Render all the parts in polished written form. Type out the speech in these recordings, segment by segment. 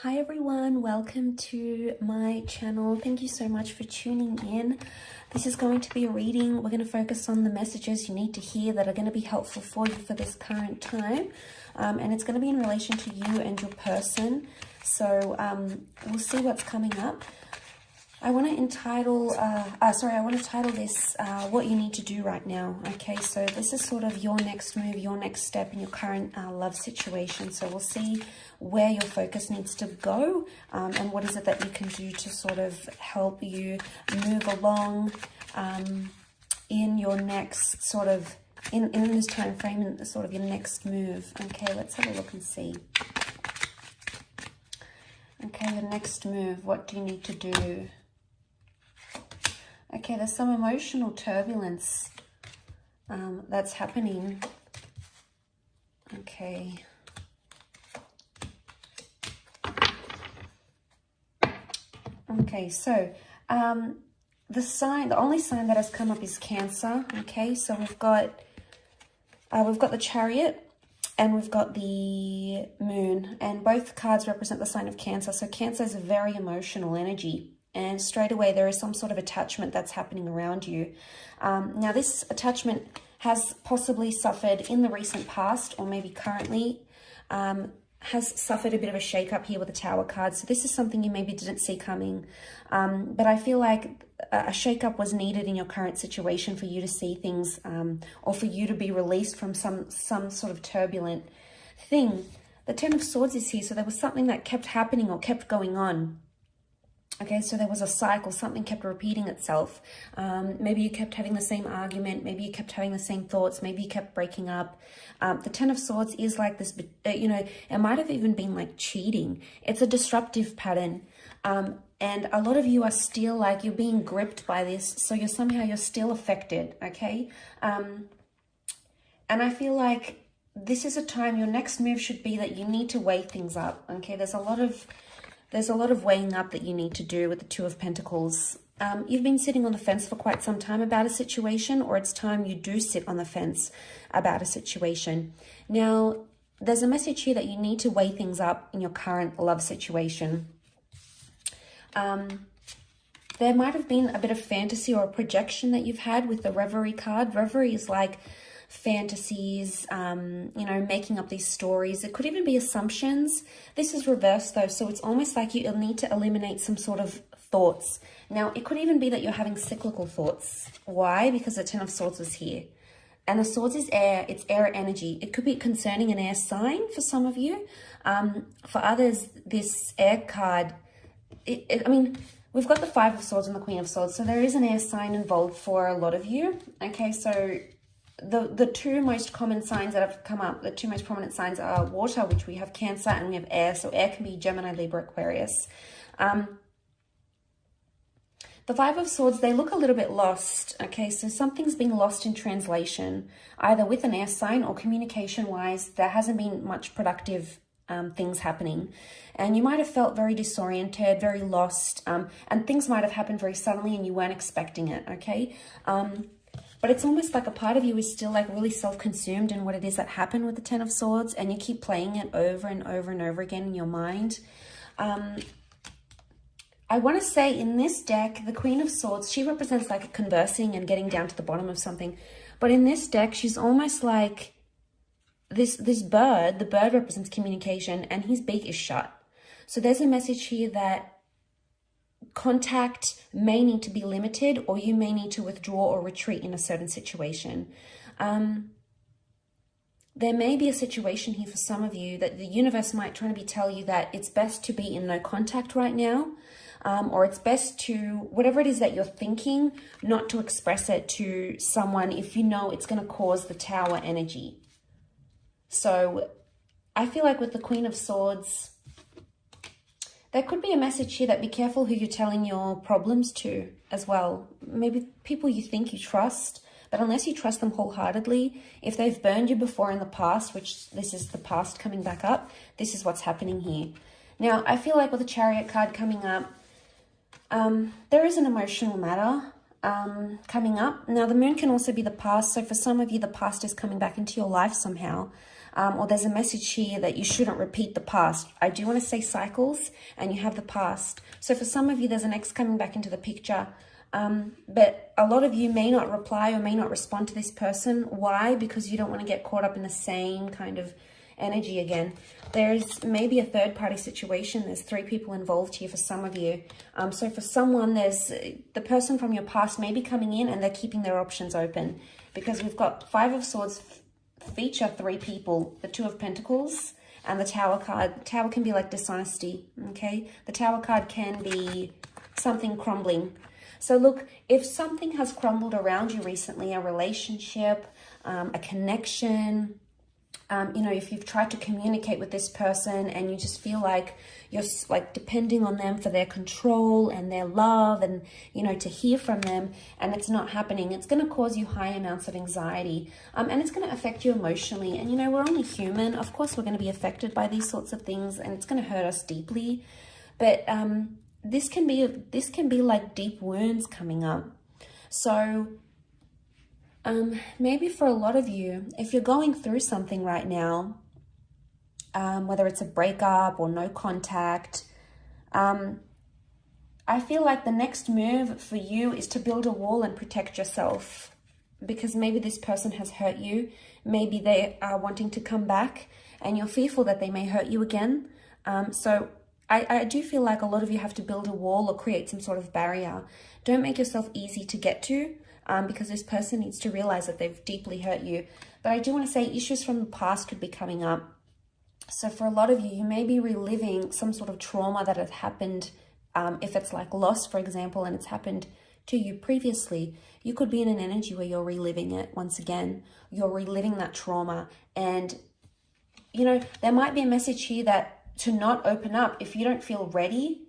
Hi everyone, welcome to my channel. Thank you so much for tuning in. This is going to be a reading. We're going to focus on the messages you need to hear that are going to be helpful for you for this current time. And it's going to be in relation to you and your person. So we'll see what's coming up. I want to title this what you need to do right now. Okay, so this is sort of your next move, your next step in your current love situation. So we'll see where your focus needs to go and what is it that you can do to sort of help you move along in your next sort of, in this time frame, in sort of your next move. Okay, let's have a look and see. Okay, your next move, what do you need to do? Okay, there's some emotional turbulence that's happening. Okay. Okay, so the only sign that has come up is Cancer. Okay, so we've got the Chariot and we've got the Moon, and both cards represent the sign of Cancer. So Cancer is a very emotional energy. And straight away, there is some sort of attachment that's happening around you. Now, this attachment has possibly suffered in the recent past, or maybe currently, has suffered a bit of a shake-up here with the Tower card. So this is something you maybe didn't see coming. But I feel like a shake-up was needed in your current situation for you to see things, or for you to be released from some sort of turbulent thing. The Ten of Swords is here, so there was something that kept happening or kept going on. Okay, so there was a cycle, something kept repeating itself. Maybe you kept having the same argument, maybe you kept having the same thoughts, maybe you kept breaking up. The Ten of Swords is like this, it might have even been like cheating. It's a disruptive pattern. And a lot of you are still like, you're being gripped by this, so you're still affected, okay? And I feel like this is a time, your next move should be that you need to weigh things up, okay? There's a lot of weighing up that you need to do with the Two of Pentacles. You've been sitting on the fence for quite some time about a situation, or it's time you do sit on the fence about a situation. Now, there's a message here that you need to weigh things up in your current love situation. There might have been a bit of fantasy or a projection that you've had with the Reverie card. Reverie is like fantasies, making up these stories. It could even be assumptions. This is reversed though, so it's almost like you'll need to eliminate some sort of thoughts. Now, it could even be that you're having cyclical thoughts. Why? Because the Ten of Swords is here. And the Swords is air, it's air energy. It could be concerning an air sign for some of you. For others, this air card, we've got the Five of Swords and the Queen of Swords, so there is an air sign involved for a lot of you. Okay, so the two most common signs that have come up, the two most prominent signs are water, which we have Cancer, and we have air. So air can be Gemini, Libra, Aquarius. The Five of Swords, they look a little bit lost. Okay, so something's been lost in translation, either with an air sign or communication-wise. There hasn't been much productive things happening. And you might have felt very disoriented, very lost, and things might have happened very suddenly and you weren't expecting it, okay? But it's almost like a part of you is still like really self-consumed in what it is that happened with the Ten of Swords, and you keep playing it over and over and over again in your mind. I want to say in this deck, the Queen of Swords, she represents like conversing and getting down to the bottom of something. But in this deck, she's almost like this bird. The bird represents communication and his beak is shut. So there's a message here that contact may need to be limited, or you may need to withdraw or retreat in a certain situation. There may be a situation here for some of you that the universe might try to tell you that it's best to be in no contact right now, or it's best to, whatever it is that you're thinking, not to express it to someone if you know it's going to cause the Tower energy. So I feel like with the Queen of Swords, there could be a message here that be careful who you're telling your problems to as well. Maybe people you think you trust, but unless you trust them wholeheartedly, if they've burned you before in the past, which this is the past coming back up, this is what's happening here. Now, I feel like with the Chariot card coming up, there is an emotional matter coming up. Now, the Moon can also be the past. So for some of you, the past is coming back into your life somehow. or there's a message here that you shouldn't repeat the past. I do want to say cycles, and you have the past. So for some of you, there's an ex coming back into the picture. But a lot of you may not reply or may not respond to this person. Why? Because you don't want to get caught up in the same kind of energy again. There's maybe a third party situation. There's 3 people involved here for some of you. So for someone, there's the person from your past may be coming in and they're keeping their options open, because we've got 5 of Swords feature 3 people, the 2 of Pentacles and the Tower card. The Tower can be like dishonesty, okay? The Tower card can be something crumbling. So look, if something has crumbled around you recently, a relationship, a connection, you know, if you've tried to communicate with this person and you just feel like you're like depending on them for their control and their love and, you know, to hear from them, and it's not happening, it's going to cause you high amounts of anxiety, and it's going to affect you emotionally. And, you know, we're only human. Of course, we're going to be affected by these sorts of things, and it's going to hurt us deeply. But this can be like deep wounds coming up. So maybe for a lot of you, if you're going through something right now, whether it's a breakup or no contact, I feel like the next move for you is to build a wall and protect yourself, because maybe this person has hurt you. Maybe they are wanting to come back and you're fearful that they may hurt you again. So I do feel like a lot of you have to build a wall or create some sort of barrier. Don't make yourself easy to get to, because this person needs to realize that they've deeply hurt you. But I do want to say issues from the past could be coming up. So for a lot of you, you may be reliving some sort of trauma that had happened. If it's like loss, for example, and it's happened to you previously, you could be in an energy where you're reliving it once again. You're reliving that trauma. And, you know, there might be a message here that to not open up. If you don't feel ready,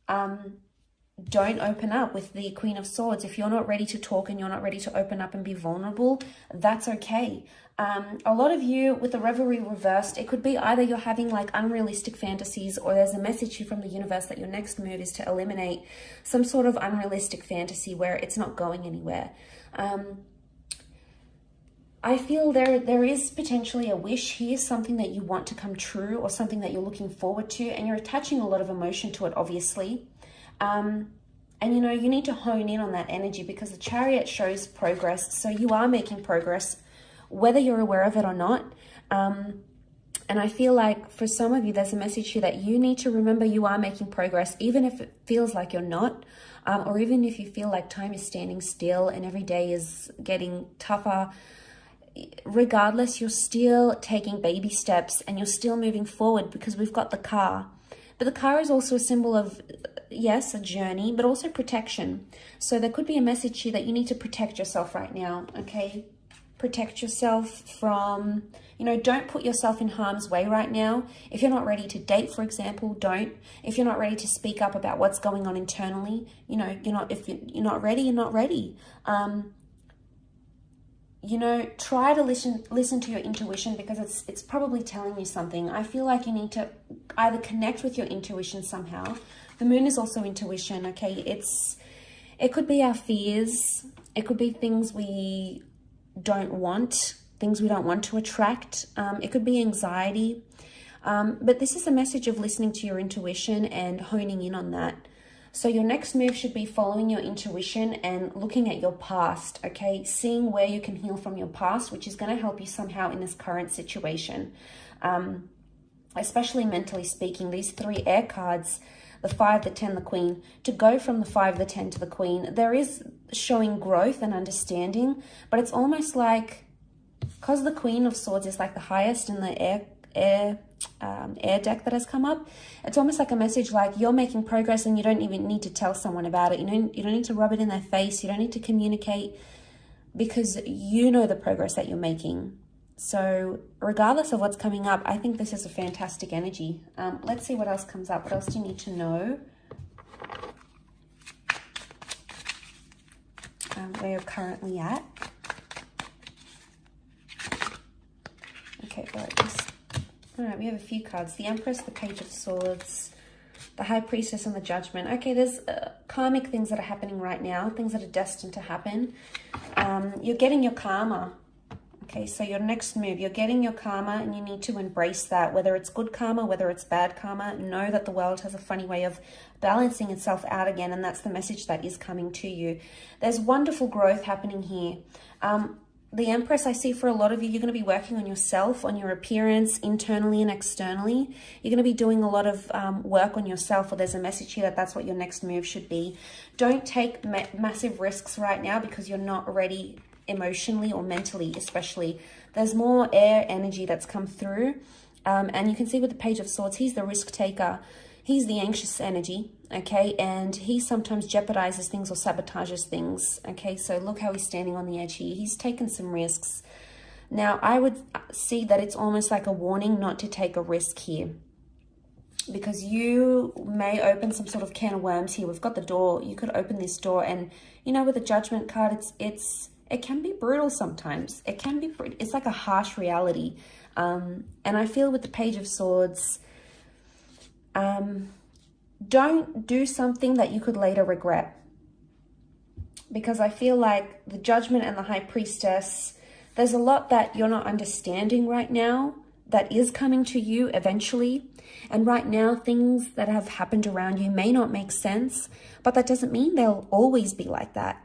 don't open up with the Queen of Swords. If you're not ready to talk and you're not ready to open up and be vulnerable, that's okay. A lot of you with the Revelry reversed, it could be either you're having like unrealistic fantasies, or there's a message here from the universe that your next move is to eliminate some sort of unrealistic fantasy where it's not going anywhere. I feel there is potentially a wish here, something that you want to come true or something that you're looking forward to, and you're attaching a lot of emotion to it, obviously. And, you know, you need to hone in on that energy, because the Chariot shows progress. So you are making progress, whether you're aware of it or not. And I feel like for some of you, there's a message here that you need to remember you are making progress, even if it feels like you're not, or even if you feel like time is standing still and every day is getting tougher. Regardless, you're still taking baby steps and you're still moving forward, because we've got the car. But the car is also a symbol of, yes, a journey, but also protection. So there could be a message here that you need to protect yourself right now, okay? Protect yourself from, you know, don't put yourself in harm's way right now. If you're not ready to date, for example, don't. If you're not ready to speak up about what's going on internally, you know, if you're not ready, you're not ready. You know, try to listen to your intuition, because it's probably telling you something. I feel like you need to either connect with your intuition somehow. The moon is also intuition, okay? It could be our fears. It could be things we don't want, things we don't want to attract. It could be anxiety. But this is a message of listening to your intuition and honing in on that. So your next move should be following your intuition and looking at your past, okay? Seeing where you can heal from your past, which is going to help you somehow in this current situation. Especially mentally speaking, these 3 air cards, the 5, the 10, the Queen, to go from the 5, the 10 to the Queen, there is showing growth and understanding, but it's almost like, because the Queen of Swords is like the highest in the air deck that has come up, it's almost like a message like you're making progress and you don't even need to tell someone about it. You don't need to rub it in their face. You don't need to communicate, because you know the progress that you're making. So regardless of what's coming up, I think this is a fantastic energy. Let's see what else comes up. What else do you need to know? Where you're currently at. Okay, all right, we have a few cards. The Empress, the Page of Swords, the High Priestess, and the Judgment. Okay, there's karmic things that are happening right now, things that are destined to happen. You're getting your karma, Okay, so your next move, you're getting your karma and you need to embrace that. Whether it's good karma, whether it's bad karma, know that the world has a funny way of balancing itself out again, and that's the message that is coming to you. There's wonderful growth happening here. The Empress, I see for a lot of you, you're going to be working on yourself, on your appearance, internally and externally. You're going to be doing a lot of work on yourself, or there's a message here that that's what your next move should be. Don't take massive risks right now because you're not ready emotionally or mentally, especially. There's more air energy that's come through. And you can see with the Page of Swords, he's the risk taker. He's the anxious energy, okay? And he sometimes jeopardizes things or sabotages things, okay? So look how he's standing on the edge here. He's taken some risks. Now, I would see that it's almost like a warning not to take a risk here, because you may open some sort of can of worms here. We've got the door. You could open this door, and, you know, with the Judgment card, it can be brutal sometimes. It's like a harsh reality. And I feel with the Page of Swords, don't do something that you could later regret. Because I feel like the Judgment and the High Priestess, there's a lot that you're not understanding right now that is coming to you eventually. And right now, things that have happened around you may not make sense, but that doesn't mean they'll always be like that.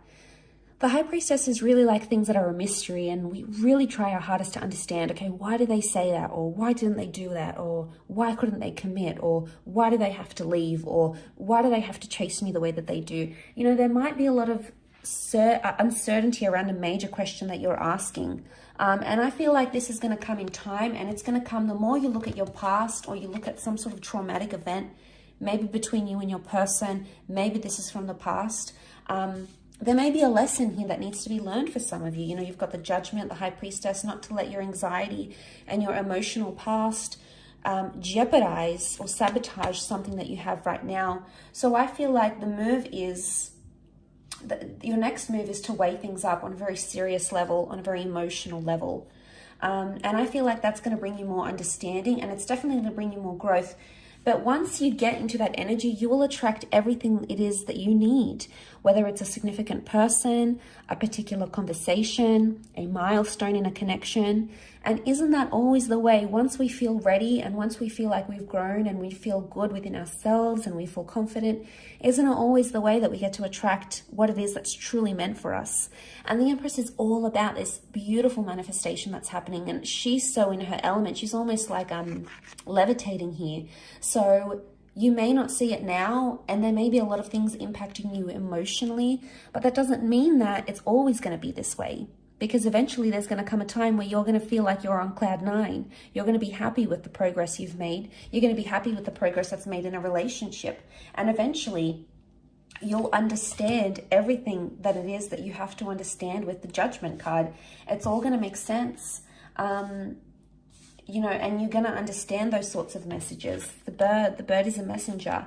The High Priestess is really like things that are a mystery, and we really try our hardest to understand, okay, why did they say that? Or why didn't they do that? Or why couldn't they commit? Or why do they have to leave? Or why do they have to chase me the way that they do? You know, there might be a lot of uncertainty around a major question that you're asking. And I feel like this is going to come in time, and it's going to come the more you look at your past, or you look at some sort of traumatic event, maybe between you and your person, maybe this is from the past. There may be a lesson here that needs to be learned for some of you. You know, you've got the Judgment, the High Priestess, not to let your anxiety and your emotional past jeopardize or sabotage something that you have right now. So I feel like the move is, your next move is to weigh things up on a very serious level, on a very emotional level. And I feel like that's going to bring you more understanding, and it's definitely going to bring you more growth. But once you get into that energy, you will attract everything it is that you need, whether it's a significant person, a particular conversation, a milestone in a connection. And isn't that always the way? Once we feel ready, and once we feel like we've grown and we feel good within ourselves and we feel confident, isn't it always the way that we get to attract what it is that's truly meant for us? And the Empress is all about this beautiful manifestation that's happening, and she's so in her element. She's almost like levitating here. So you may not see it now, and there may be a lot of things impacting you emotionally, but that doesn't mean that it's always going to be this way. Because eventually there's going to come a time where you're going to feel like you're on cloud 9. You're going to be happy with the progress you've made. You're going to be happy with the progress that's made in a relationship. And eventually you'll understand everything that it is that you have to understand with the Judgment card. It's all going to make sense. You know, and you're going to understand those sorts of messages. The bird is a messenger.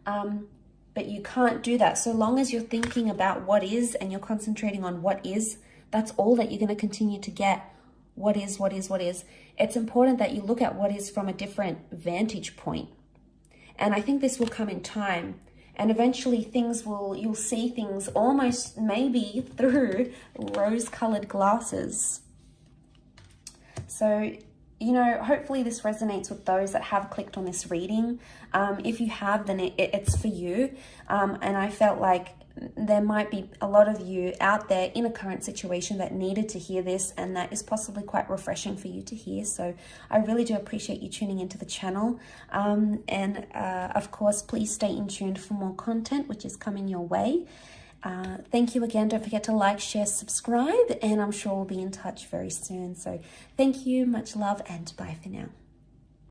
But you can't do that. So long as you're thinking about what is, and you're concentrating on what is, that's all that you're going to continue to get. What is, what is, what is. It's important that you look at what is from a different vantage point. And I think this will come in time. And eventually you'll see things almost maybe through rose-colored glasses. So, you know, hopefully this resonates with those that have clicked on this reading. If you have, then it's for you. And I felt like there might be a lot of you out there in a current situation that needed to hear this, and that is possibly quite refreshing for you to hear. So I really do appreciate you tuning into the channel. Of course, please stay in tuned for more content, which is coming your way. Thank you again. Don't forget to like, share, subscribe, and I'm sure we'll be in touch very soon. So thank you, much love, and bye for now.